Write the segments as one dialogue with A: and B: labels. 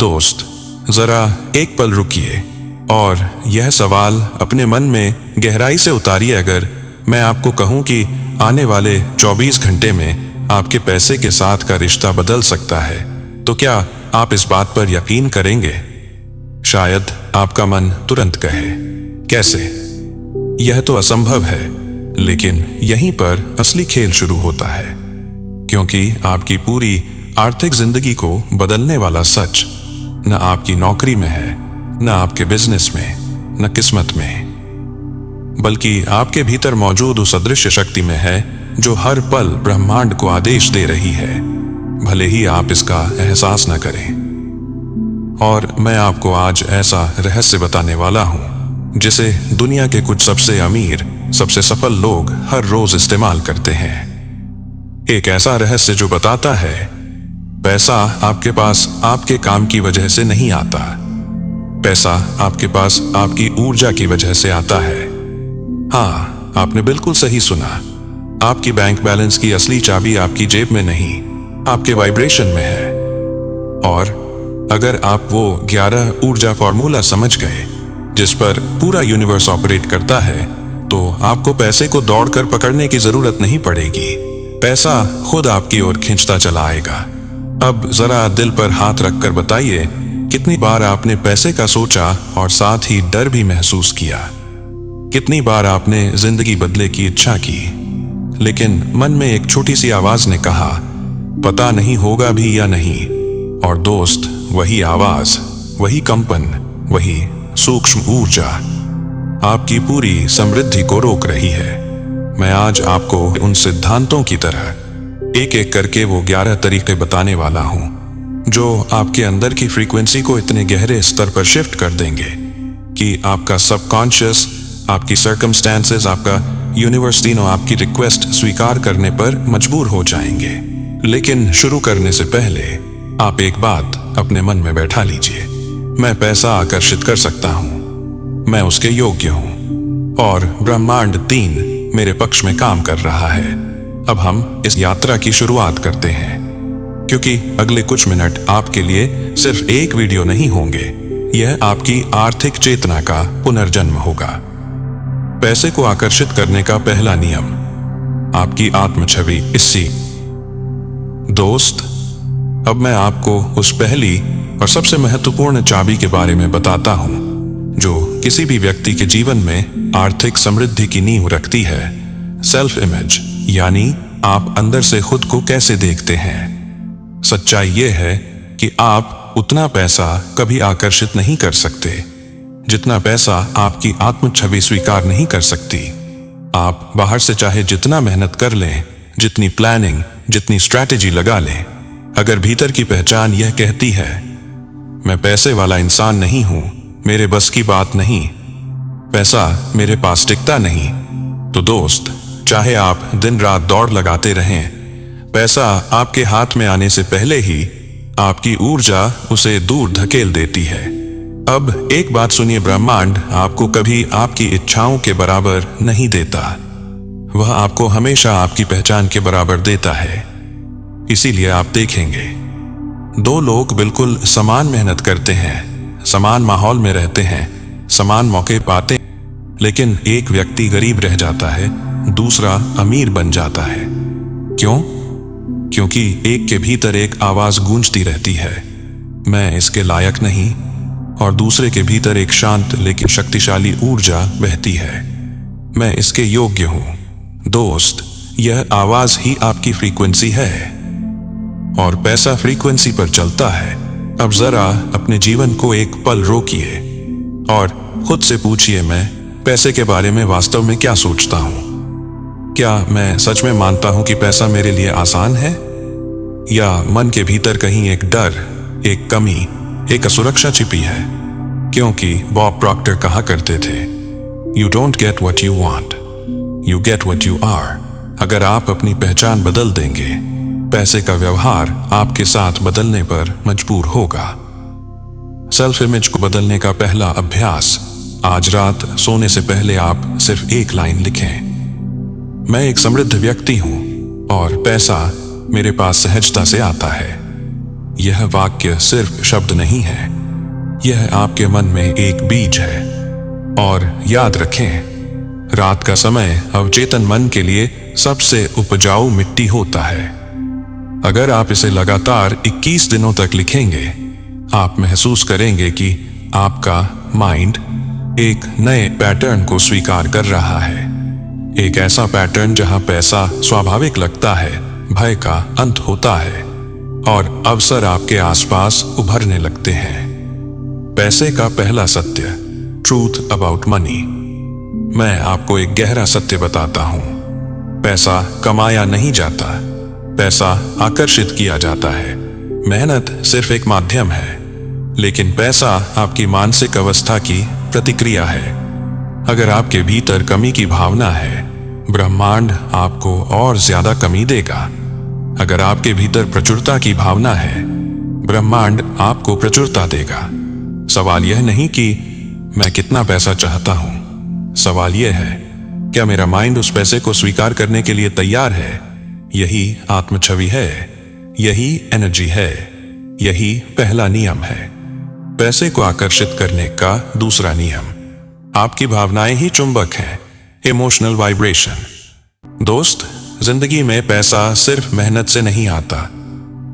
A: दोस्त, जरा एक पल रुकिए और यह सवाल अपने मन में गहराई से उतारिए। अगर मैं आपको कहूं कि आने वाले 24 घंटे में आपके पैसे के साथ का रिश्ता बदल सकता है, तो क्या आप इस बात पर यकीन करेंगे? शायद आपका मन तुरंत कहे, कैसे? यह तो असंभव है। लेकिन यहीं पर असली खेल शुरू होता है, क्योंकि आपकी पूरी आर्थिक जिंदगी को बदलने वाला सच न आपकी नौकरी में है, न आपके बिजनेस में, न किस्मत में, बल्कि आपके भीतर मौजूद उस अदृश्य शक्ति में है जो हर पल ब्रह्मांड को आदेश दे रही है, भले ही आप इसका एहसास न करें। और मैं आपको आज ऐसा रहस्य बताने वाला हूं जिसे दुनिया के कुछ सबसे अमीर, सबसे सफल लोग हर रोज इस्तेमाल करते हैं। एक ऐसा रहस्य जो बताता है, पैसा आपके पास आपके काम की वजह से नहीं आता, पैसा आपके पास आपकी ऊर्जा की वजह से आता है। हाँ, आपने बिल्कुल सही सुना। आपकी बैंक बैलेंस की असली चाबी आपकी जेब में नहीं, आपके वाइब्रेशन में है। और अगर आप वो 11 ऊर्जा फॉर्मूला समझ गए जिस पर पूरा यूनिवर्स ऑपरेट करता है, तो आपको पैसे को दौड़कर पकड़ने की जरूरत नहीं पड़ेगी। पैसा खुद आपकी ओर खींचता चला आएगा। अब जरा दिल पर हाथ रखकर बताइए, कितनी बार आपने पैसे का सोचा और साथ ही डर भी महसूस किया? कितनी बार आपने जिंदगी बदले की इच्छा की, लेकिन मन में एक छोटी सी आवाज ने कहा, पता नहीं होगा भी या नहीं। और दोस्त, वही आवाज, वही कंपन, वही सूक्ष्म ऊर्जा आपकी पूरी समृद्धि को रोक रही है। मैं आज आपको उन सिद्धांतों की तरह एक एक करके वो 11 तरीके बताने वाला हूं जो आपके अंदर की फ्रीक्वेंसी को इतने गहरे स्तर पर शिफ्ट कर देंगे कि आपका सबकॉन्शियस, आपकी सर्कमस्टेंसेस, आपका यूनिवर्स तीनों आपकी रिक्वेस्ट स्वीकार करने पर मजबूर हो जाएंगे। लेकिन शुरू करने से पहले आप एक बात अपने मन में बैठा लीजिए। मैं पैसा आकर्षित कर सकता हूं, मैं उसके योग्य हूं और ब्रह्मांड 3 मेरे पक्ष में काम कर रहा है। अब हम इस यात्रा की शुरुआत करते हैं, क्योंकि अगले कुछ मिनट आपके लिए सिर्फ एक वीडियो नहीं होंगे, यह आपकी आर्थिक चेतना का पुनर्जन्म होगा। पैसे को आकर्षित करने का पहला नियम, आपकी आत्म छवि इसी। दोस्त, अब मैं आपको उस पहली और सबसे महत्वपूर्ण चाबी के बारे में बताता हूं जो किसी भी व्यक्ति के जीवन में आर्थिक समृद्धि की नींव रखती है। सेल्फ इमेज, यानी आप अंदर से खुद को कैसे देखते हैं। सच्चाई यह है कि आप उतना पैसा कभी आकर्षित नहीं कर सकते जितना पैसा आपकी आत्म छवि स्वीकार नहीं कर सकती। आप बाहर से चाहे जितना मेहनत कर लें, जितनी प्लानिंग, जितनी स्ट्रैटेजी लगा लें, अगर भीतर की पहचान यह कहती है, मैं पैसे वाला इंसान नहीं हूं, मेरे बस की बात नहीं, पैसा मेरे पास टिकता नहीं, तो दोस्त, चाहे आप दिन रात दौड़ लगाते रहें, पैसा आपके हाथ में आने से पहले ही आपकी ऊर्जा उसे दूर धकेल देती है। अब एक बात सुनिए, ब्रह्मांड आपको कभी आपकी इच्छाओं के बराबर नहीं देता, वह आपको हमेशा आपकी पहचान के बराबर देता है। इसीलिए आप देखेंगे, 2 लोग बिल्कुल समान मेहनत करते हैं, समान माहौल में रहते हैं, समान मौके पाते हैं, लेकिन एक व्यक्ति गरीब रह जाता है, दूसरा अमीर बन जाता है। क्यों? क्योंकि एक के भीतर एक आवाज गूंजती रहती है, मैं इसके लायक नहीं, और दूसरे के भीतर एक शांत लेकिन शक्तिशाली ऊर्जा बहती है, मैं इसके योग्य हूं। दोस्त, यह आवाज ही आपकी फ्रीक्वेंसी है और पैसा फ्रीक्वेंसी पर चलता है। अब जरा अपने जीवन को एक पल रोकिए और खुद से पूछिए, मैं पैसे के बारे में वास्तव में क्या सोचता हूं? क्या मैं सच में मानता हूं कि पैसा मेरे लिए आसान है, या मन के भीतर कहीं एक डर, एक कमी, एक असुरक्षा छिपी है? क्योंकि बॉब प्रॉक्टर कहा करते थे, you don't get what you want, you get what you are. अगर आप अपनी पहचान बदल देंगे, पैसे का व्यवहार आपके साथ बदलने पर मजबूर होगा। सेल्फ इमेज को बदलने का पहला अभ्यास, आज रात सोने से पहले आप सिर्फ एक लाइन लिखें, मैं एक समृद्ध व्यक्ति हूं और पैसा मेरे पास सहजता से आता है। यह वाक्य सिर्फ शब्द नहीं है, यह आपके मन में एक बीज है। और याद रखें, रात का समय अवचेतन मन के लिए सबसे उपजाऊ मिट्टी होता है। अगर आप इसे लगातार 21 दिनों तक लिखेंगे, आप महसूस करेंगे कि आपका माइंड एक नए पैटर्न को स्वीकार कर रहा है। एक ऐसा पैटर्न जहां पैसा स्वाभाविक लगता है, भय का अंत होता है और अवसर आपके आसपास उभरने लगते हैं। पैसे का पहला सत्य, ट्रूथ अबाउट मनी। मैं आपको एक गहरा सत्य बताता हूं। पैसा कमाया नहीं जाता, पैसा आकर्षित किया जाता है। मेहनत सिर्फ एक माध्यम है, लेकिन पैसा आपकी मानसिक अवस्था की प्रतिक्रिया है। अगर आपके भीतर कमी की भावना है, ब्रह्मांड आपको और ज्यादा कमी देगा। अगर आपके भीतर प्रचुरता की भावना है, ब्रह्मांड आपको प्रचुरता देगा। सवाल यह नहीं कि मैं कितना पैसा चाहता हूं, सवाल यह है क्या मेरा माइंड उस पैसे को स्वीकार करने के लिए तैयार है। यही आत्मछवि है, यही एनर्जी है, यही पहला नियम है। पैसे को आकर्षित करने का दूसरा नियम, आपकी भावनाएं ही चुंबक हैं, इमोशनल वाइब्रेशन। दोस्त, जिंदगी में पैसा सिर्फ मेहनत से नहीं आता,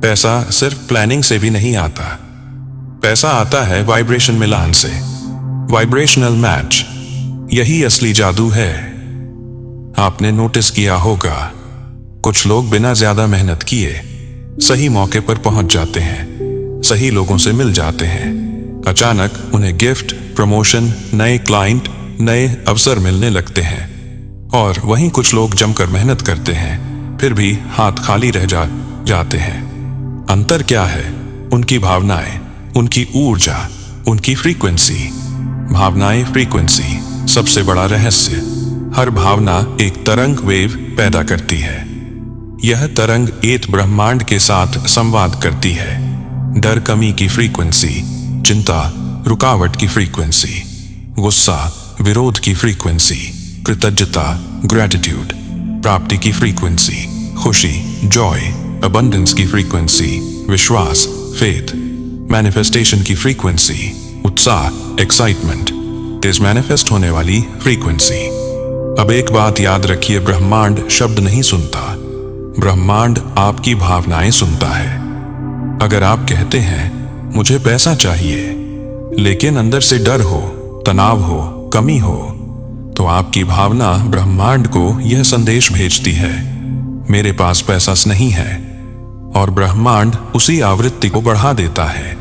A: पैसा सिर्फ प्लानिंग से भी नहीं आता। पैसा आता है वाइब्रेशन मिलान से, वाइब्रेशनल मैच। यही असली जादू है। आपने नोटिस किया होगा, कुछ लोग बिना ज्यादा मेहनत किए सही मौके पर पहुंच जाते हैं, सही लोगों से मिल जाते हैं। अचानक उन्हें गिफ्ट, प्रमोशन, नए क्लाइंट, नए अवसर मिलने लगते हैं। और वहीं कुछ लोग जमकर मेहनत करते हैं, फिर भी हाथ खाली रह जाते हैं। अंतर क्या है? उनकी भावनाएं, उनकी ऊर्जा, उनकी फ्रीक्वेंसी। भावनाएं, फ्रीक्वेंसी सबसे बड़ा रहस्य। हर भावना एक तरंग वेव पैदा करती है। यह तरंग एक ब्रह्मांड के साथ संवाद करती है। डर कमी की फ्रीक्वेंसी, चिंता रुकावट की फ्रीक्वेंसी, गुस्सा विरोध की फ्रीक्वेंसी, कृतज्ञता ग्रेटिट्यूड प्राप्ति की फ्रीक्वेंसी, खुशी जॉय अबंडेंस की फ्रीक्वेंसी, विश्वास फेथ मैनिफेस्टेशन की फ्रीक्वेंसी, उत्साह एक्साइटमेंट इस मैनिफेस्ट होने वाली फ्रीक्वेंसी। अब एक बात याद रखिए, ब्रह्मांड शब्द नहीं सुनता, ब्रह्मांड आपकी भावनाएं सुनता है। अगर आप कहते हैं मुझे पैसा चाहिए, लेकिन अंदर से डर हो, तनाव हो, कमी हो, तो आपकी भावना ब्रह्मांड को यह संदेश भेजती है, मेरे पास पैसा नहीं है। और ब्रह्मांड उसी आवृत्ति को बढ़ा देता है,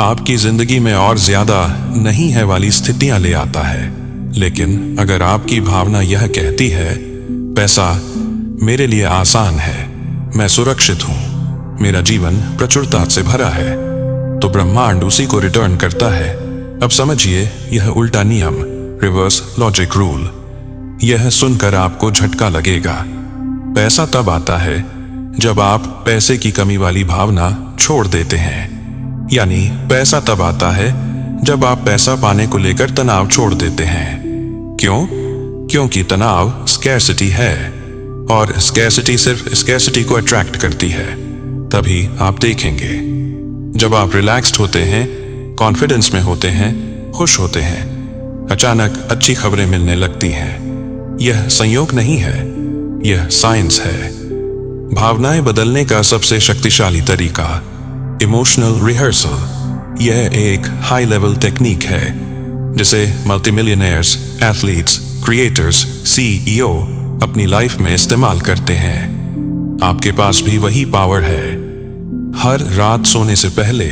A: आपकी जिंदगी में और ज्यादा नहीं है वाली स्थितियां ले आता है। लेकिन अगर आपकी भावना यह कहती है पैसा मेरे लिए आसान है, मैं सुरक्षित हूं, मेरा जीवन प्रचुरता से भरा है, तो ब्रह्मांड उसी को रिटर्न करता है। अब समझिए, यह उल्टा नियम, रिवर्स लॉजिक रूल। यह सुनकर आपको झटका लगेगा। पैसा तब आता है जब आप पैसे की कमी वाली भावना छोड़ देते हैं। यानी पैसा तब आता है जब आप पैसा पाने को लेकर तनाव छोड़ देते हैं। क्यों? क्योंकि तनाव स्कैर्सिटी है, और स्कैर्सिटी सिर्फ स्कैर्सिटी को अट्रैक्ट करती है। तभी आप देखेंगे, जब आप रिलैक्स्ड होते हैं, कॉन्फिडेंस में होते हैं, खुश होते हैं, अचानक अच्छी खबरें मिलने लगती हैं। यह संयोग नहीं है, यह साइंस है। भावनाएं बदलने का सबसे शक्तिशाली तरीका, इमोशनल रिहर्सल। यह एक हाई लेवल टेक्निक है जिसे मल्टीमिलियनेयर्स, एथलीट्स, क्रिएटर्स, सीईओ अपनी लाइफ में इस्तेमाल करते हैं। आपके पास भी वही पावर है। हर रात सोने से पहले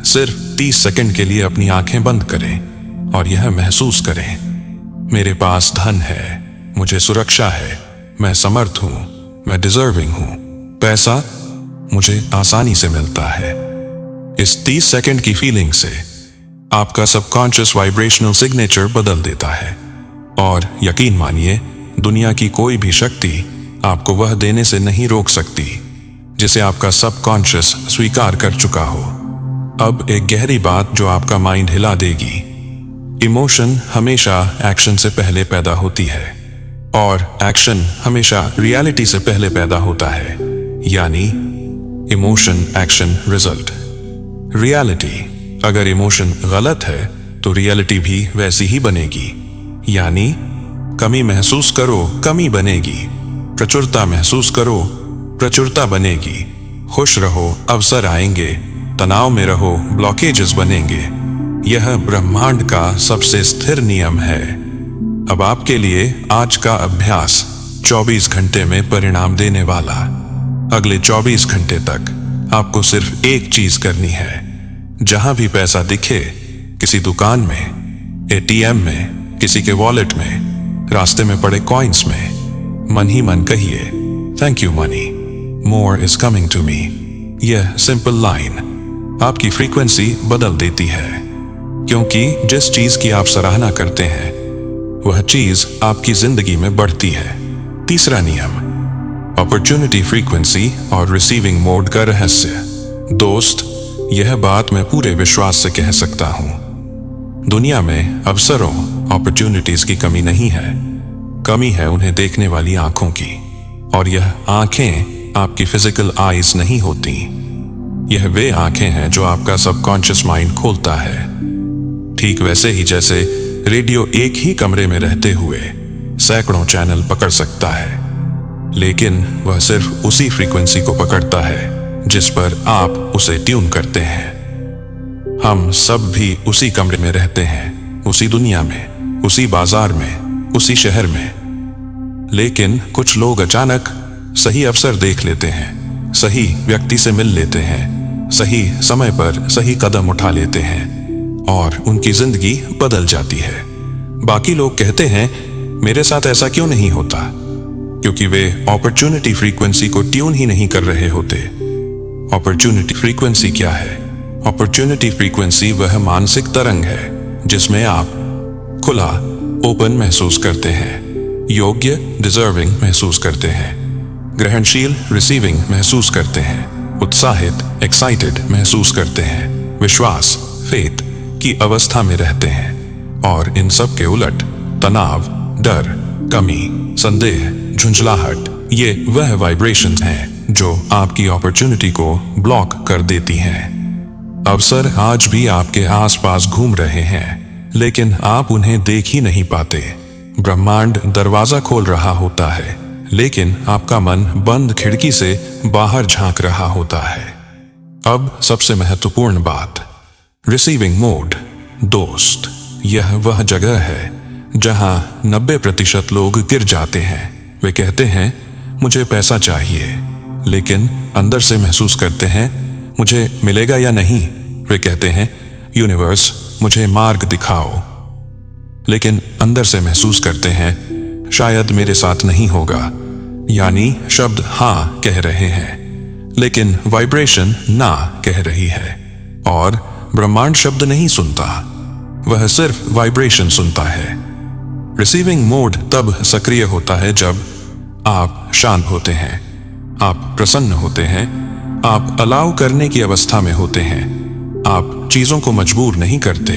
A: सिर्फ 30 सेकंड के लिए अपनी आंखें बंद करें और यह महसूस करें, मेरे पास धन है, मुझे सुरक्षा है, मैं समर्थ हूं, मैं डिजर्विंग हूं, पैसा मुझे आसानी से मिलता है। इस 30 सेकंड की फीलिंग से आपका सबकॉन्शियस वाइब्रेशनल सिग्नेचर बदल देता है, और यकीन मानिए, दुनिया की कोई भी शक्ति आपको वह देने से नहीं रोक सकती जिसे आपका सबकॉन्शियस स्वीकार कर चुका हो। अब एक गहरी बात जो आपका माइंड हिला देगी, इमोशन हमेशा एक्शन से पहले पैदा होती है, और एक्शन हमेशा रियलिटी से पहले पैदा होता है। यानी इमोशन एक्शन रिजल्ट। रियलिटी, अगर इमोशन गलत है तो रियलिटी भी वैसी ही बनेगी। यानी कमी महसूस करो, कमी बनेगी। प्रचुरता महसूस करो, प्रचुरता बनेगी। खुश रहो, अवसर आएंगे। तनाव में रहो, ब्लॉकेजेस बनेंगे। यह ब्रह्मांड का सबसे स्थिर नियम है। अब आपके लिए आज का अभ्यास 24 घंटे में परिणाम देने वाला। अगले 24 घंटे तक आपको सिर्फ एक चीज करनी है। जहां भी पैसा दिखे, किसी दुकान में, एटीएम में, किसी के वॉलेट में, रास्ते में पड़े कॉइन्स में, मन ही मन कहिए, thank you money, more is coming to me. यह सिंपल लाइन आपकी फ्रीक्वेंसी बदल देती है, क्योंकि जिस चीज की आप सराहना करते हैं वह चीज आपकी जिंदगी में बढ़ती है। तीसरा नियम, अपॉर्चुनिटी फ्रीक्वेंसी और रिसीविंग मोड का रहस्य। दोस्त, यह बात मैं पूरे विश्वास से कह सकता हूं। दुनिया में अवसरों, अपॉर्चुनिटीज की कमी नहीं है। कमी है उन्हें देखने वाली आंखों की। और यह आंखें आपकी फिजिकल आईज नहीं होती। यह वे आंखें हैं जो आपका सबकॉन्शियस माइंड खोलता है। ठीक वैसे ही जैसे रेडियो एक ही कमरे में रहते हुए सैकड़ों चैनल पकड़ सकता है, लेकिन वह सिर्फ उसी फ्रीक्वेंसी को पकड़ता है जिस पर आप उसे ट्यून करते हैं। हम सब भी उसी कमरे में रहते हैं, उसी दुनिया में, उसी बाजार में, उसी शहर में। लेकिन कुछ लोग अचानक सही अवसर देख लेते हैं, सही व्यक्ति से मिल लेते हैं, सही समय पर सही कदम उठा लेते हैं और उनकी जिंदगी बदल जाती है। बाकी लोग कहते हैं, मेरे साथ ऐसा क्यों नहीं होता? क्योंकि वे अपॉर्चुनिटी फ्रीक्वेंसी को ट्यून ही नहीं कर रहे होते। अपॉर्चुनिटी फ्रीक्वेंसी क्या है? अपॉर्चुनिटी फ्रीक्वेंसी वह मानसिक तरंग है जिसमें आप खुला, ओपन महसूस करते हैं, योग्य, डिजर्विंग महसूस करते हैं, ग्रहणशील, रिसीविंग महसूस करते हैं, उत्साहित, एक्साइटेड महसूस करते हैं, विश्वास, फेथ की अवस्था में रहते हैं। और इन सब के उलट तनाव, डर, कमी, संदेह, झुंझलाहट, ये वह वाइब्रेशंस हैं जो आपकी अपॉर्चुनिटी को ब्लॉक कर देती हैं। अवसर आज भी आपके आसपास घूम रहे हैं, लेकिन आप उन्हें देख ही नहीं पाते। ब्रह्मांड दरवाजा खोल रहा होता है, लेकिन आपका मन बंद खिड़की से बाहर झांक रहा होता है। अब सबसे महत्वपूर्ण बात, रिसीविंग मोड। दोस्त, यह वह जगह है जहां 90% लोग गिर जाते हैं। वे कहते हैं, मुझे पैसा चाहिए, लेकिन अंदर से महसूस करते हैं, मुझे मिलेगा या नहीं। वे कहते हैं, यूनिवर्स मुझे मार्ग दिखाओ, लेकिन अंदर से महसूस करते हैं, शायद मेरे साथ नहीं होगा। यानी शब्द हाँ कह रहे हैं, लेकिन वाइब्रेशन ना कह रही है। और ब्रह्मांड शब्द नहीं सुनता, वह सिर्फ वाइब्रेशन सुनता है। रिसीविंग मोड तब सक्रिय होता है जब आप शांत होते हैं, आप प्रसन्न होते हैं, आप अलाउ करने की अवस्था में होते हैं, आप चीजों को मजबूर नहीं करते,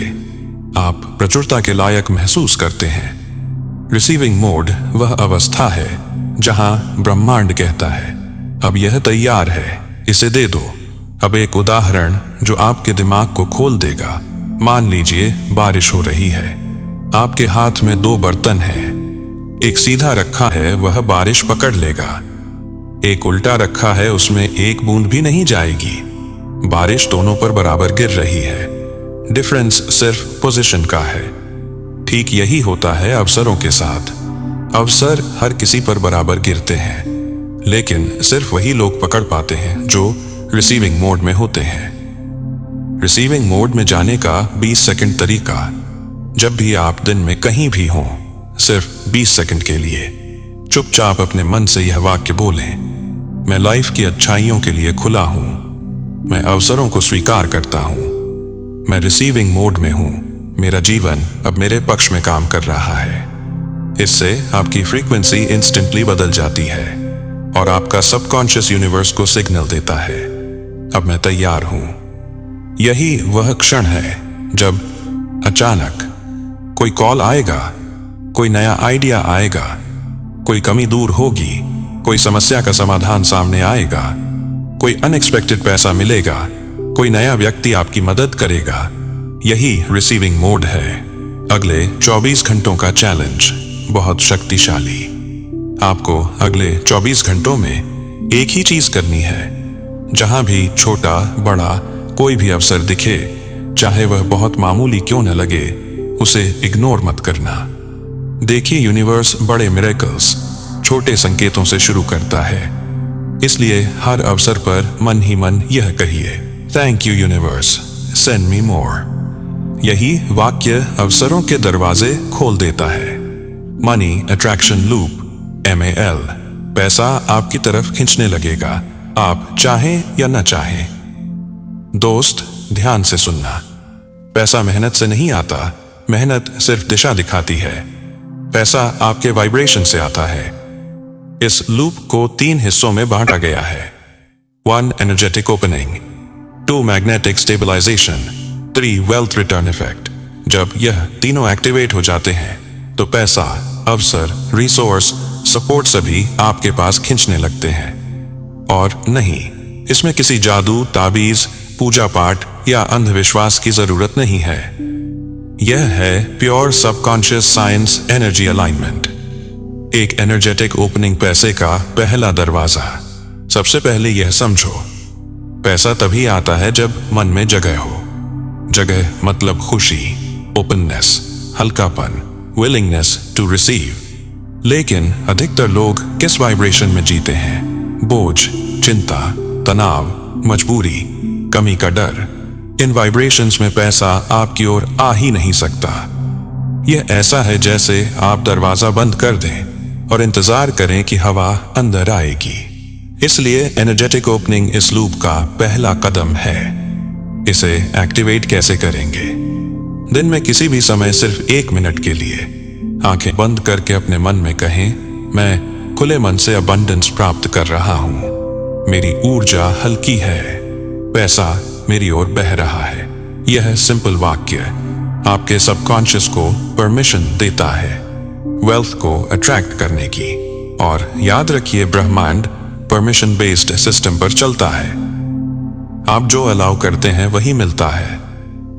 A: आप प्रचुरता के लायक महसूस करते हैं। रिसीविंग मोड वह अवस्था है जहां ब्रह्मांड कहता है, अब यह तैयार है, इसे दे दो। अब एक उदाहरण जो आपके दिमाग को खोल देगा। मान लीजिए बारिश हो रही है, आपके हाथ में 2 बर्तन हैं। एक सीधा रखा है, वह बारिश पकड़ लेगा। एक उल्टा रखा है, उसमें एक बूंद भी नहीं जाएगी। बारिश दोनों पर बराबर गिर रही है, डिफरेंस सिर्फ पोजीशन का है। ठीक यही होता है अवसरों के साथ। अवसर हर किसी पर बराबर गिरते हैं, लेकिन सिर्फ वही लोग पकड़ पाते हैं जो रिसीविंग मोड में होते हैं। रिसीविंग मोड में जाने का 20 सेकंड तरीका। जब भी आप दिन में कहीं भी हों, सिर्फ 20 सेकंड के लिए चुपचाप अपने मन से यह वाक्य बोलें, मैं लाइफ की अच्छाइयों के लिए खुला हूं, मैं अवसरों को स्वीकार करता हूं, मैं रिसीविंग मोड में हूं, मेरा जीवन अब मेरे पक्ष में काम कर रहा है। इससे आपकी फ्रीक्वेंसी इंस्टेंटली बदल जाती है और आपका सबकॉन्शियस यूनिवर्स को सिग्नल देता है, अब मैं तैयार हूं। यही वह क्षण है जब अचानक कोई कॉल आएगा, कोई नया आइडिया आएगा, कोई कमी दूर होगी, कोई समस्या का समाधान सामने आएगा, कोई अनएक्सपेक्टेड पैसा मिलेगा, कोई नया व्यक्ति आपकी मदद करेगा। यही रिसीविंग मोड है। अगले 24 घंटों का चैलेंज बहुत शक्तिशाली। आपको अगले 24 घंटों में एक ही चीज करनी है। जहां भी छोटा बड़ा कोई भी अवसर दिखे, चाहे वह बहुत मामूली क्यों न लगे, उसे इग्नोर मत करना। देखिए, यूनिवर्स बड़े मिरेकल्स छोटे संकेतों से शुरू करता है। इसलिए हर अवसर पर मन ही मन यह कहिए, thank you universe, send me more. यही वाक्य अवसरों के दरवाजे खोल देता है। Money attraction loop, MAL। पैसा आपकी तरफ खींचने लगेगा, आप चाहें या न चाहें। दोस्त, ध्यान से सुनना। पैसा मेहनत से नहीं आता, मेहनत सिर्फ दिशा दिखाती है। पैसा आपके वाइब्रेशन से आता है। इस लूप को 3 हिस्सों में बांटा गया है। 1 energetic opening, 2 magnetic stabilization, 3 wealth return effect. जब यह तीनों एक्टिवेट हो जाते हैं तो पैसा, अवसर, रिसोर्स, सपोर्ट सभी आपके पास खींचने लगते हैं। और नहीं, इसमें किसी जादू, ताबीज, पूजा पाठ या अंधविश्वास की जरूरत नहीं है। यह है pure subconscious science energy alignment. एक एनर्जेटिक ओपनिंग पैसे का पहला दरवाजा। सबसे पहले यह समझो, पैसा तभी आता है जब मन में जगह हो। जगह मतलब खुशी, ओपननेस, हल्कापन, विलिंगनेस टू रिसीव। लेकिन अधिकतर लोग किस वाइब्रेशन में जीते हैं? बोझ, चिंता, तनाव, मजबूरी, कमी का डर। इन वाइब्रेशंस में पैसा आपकी ओर आ ही नहीं सकता। यह ऐसा है जैसे आप दरवाजा बंद कर दें और इंतजार करें कि हवा अंदर आएगी। इसलिए एनर्जेटिक ओपनिंग इस लूप का पहला कदम है। इसे एक्टिवेट कैसे करेंगे? दिन में किसी भी समय सिर्फ 1 मिनट के लिए आंखें बंद करके अपने मन में कहें, मैं खुले मन से अबंडेंस प्राप्त कर रहा हूं। मेरी ऊर्जा हल्की है, पैसा मेरी ओर बह रहा है। यह सिंपल वाक्य आपके सबकॉन्शियस को परमिशन देता है वेल्थ को अट्रैक्ट करने की। और याद रखिए, ब्रह्मांड परमिशन बेस्ड सिस्टम पर चलता है। आप जो अलाउ करते हैं वही मिलता है।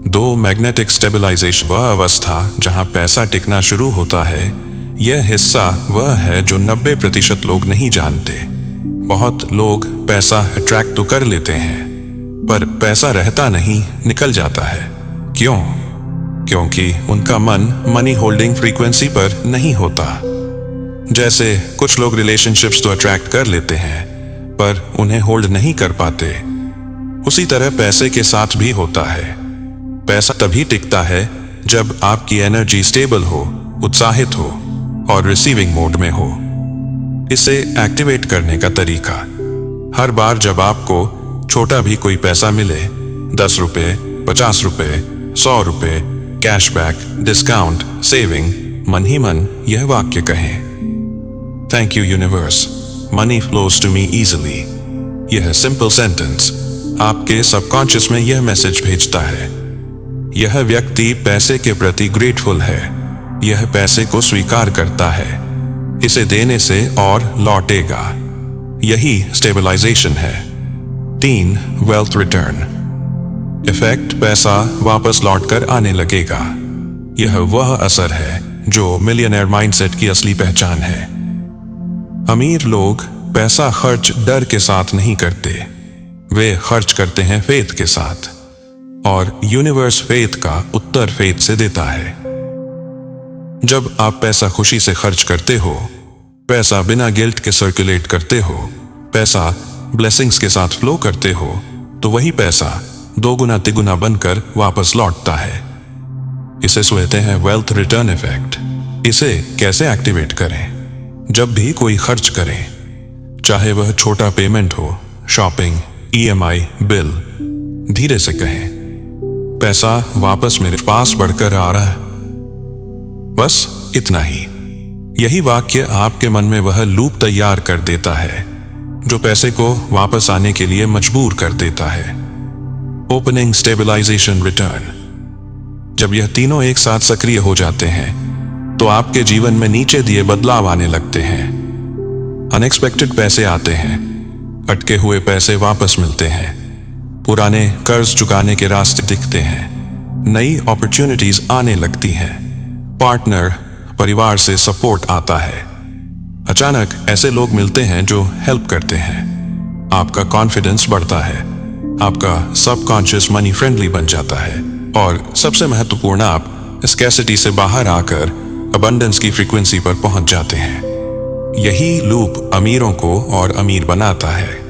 A: 2 मैग्नेटिक स्टेबलाइजेशन, वह अवस्था जहां पैसा टिकना शुरू होता है। यह हिस्सा वह है जो 90% लोग नहीं जानते। बहुत लोग पैसा अट्रैक्ट तो कर लेते हैं, पर पैसा रहता नहीं, निकल जाता है। क्यों? क्योंकि उनका मन मनी होल्डिंग फ्रीक्वेंसी पर नहीं होता। जैसे कुछ लोग रिलेशनशिप्स तो अट्रैक्ट कर लेते हैं, पर उन्हें होल्ड नहीं कर पाते। उसी तरह पैसे के साथ भी होता है। पैसा तभी टिकता है जब आपकी एनर्जी स्टेबल हो, उत्साहित हो और रिसीविंग मोड में हो। इसे एक्टिवेट करने का तरीका, हर बार जब आपको छोटा भी कोई पैसा मिले, 10 रुपए, 50 रुपए, 100 रुपए, कैशबैक, डिस्काउंट, सेविंग, मन ही मन यह वाक्य कहें, thank you universe, money flows to me easily. यह सिंपल सेंटेंस आपके सबकॉन्शियस में यह मैसेज भेजता है, यह व्यक्ति पैसे के प्रति ग्रेटफुल है, यह पैसे को स्वीकार करता है, इसे देने से और लौटेगा। यही स्टेबलाइजेशन है। 3 वेल्थ रिटर्न इफेक्ट, पैसा वापस लौटकर आने लगेगा। यह वह असर है जो मिलियनेयर माइंडसेट की असली पहचान है। अमीर लोग पैसा खर्च डर के साथ नहीं करते, वे खर्च करते हैं फेथ के साथ, और यूनिवर्स फेथ का उत्तर फेथ से देता है। जब आप पैसा खुशी से खर्च करते हो, पैसा बिना गिल्ट के सर्कुलेट करते हो, पैसा ब्लेसिंग्स के साथ फ्लो करते हो, तो वही पैसा 2 गुना तिगुना बनकर वापस लौटता है। इसे कहते हैं वेल्थ रिटर्न इफेक्ट। इसे कैसे एक्टिवेट करें? जब भी कोई खर्च करें, चाहे वह छोटा पेमेंट हो, शॉपिंग, EMI, बिल, धीरे से कहें, पैसा वापस मेरे पास बढ़कर आ रहा है। बस इतना ही। यही वाक्य आपके मन में वह लूप तैयार कर देता है जो पैसे को वापस आने के लिए मजबूर कर देता है। Opening, stabilization, return. जब यह तीनों एक साथ सक्रिय हो जाते हैं तो आपके जीवन में नीचे दिए बदलाव आने लगते हैं। अनएक्सपेक्टेड पैसे आते हैं, अटके हुए पैसे वापस मिलते हैं, पुराने कर्ज चुकाने के रास्ते दिखते हैं, नई अपॉर्चुनिटीज आने लगती हैं, पार्टनर, परिवार से सपोर्ट आता है। अचानक ऐसे लोग मिलते हैं जो हेल्प करते हैं, आपका कॉन्फिडेंस बढ़ता है, आपका सबकॉन्शियस मनी फ्रेंडली बन जाता है और सबसे महत्वपूर्ण, आप स्कैसिटी से बाहर आकर अबंडेंस की फ्रीक्वेंसी पर पहुंच जाते हैं। यही लूप अमीरों को और अमीर बनाता है।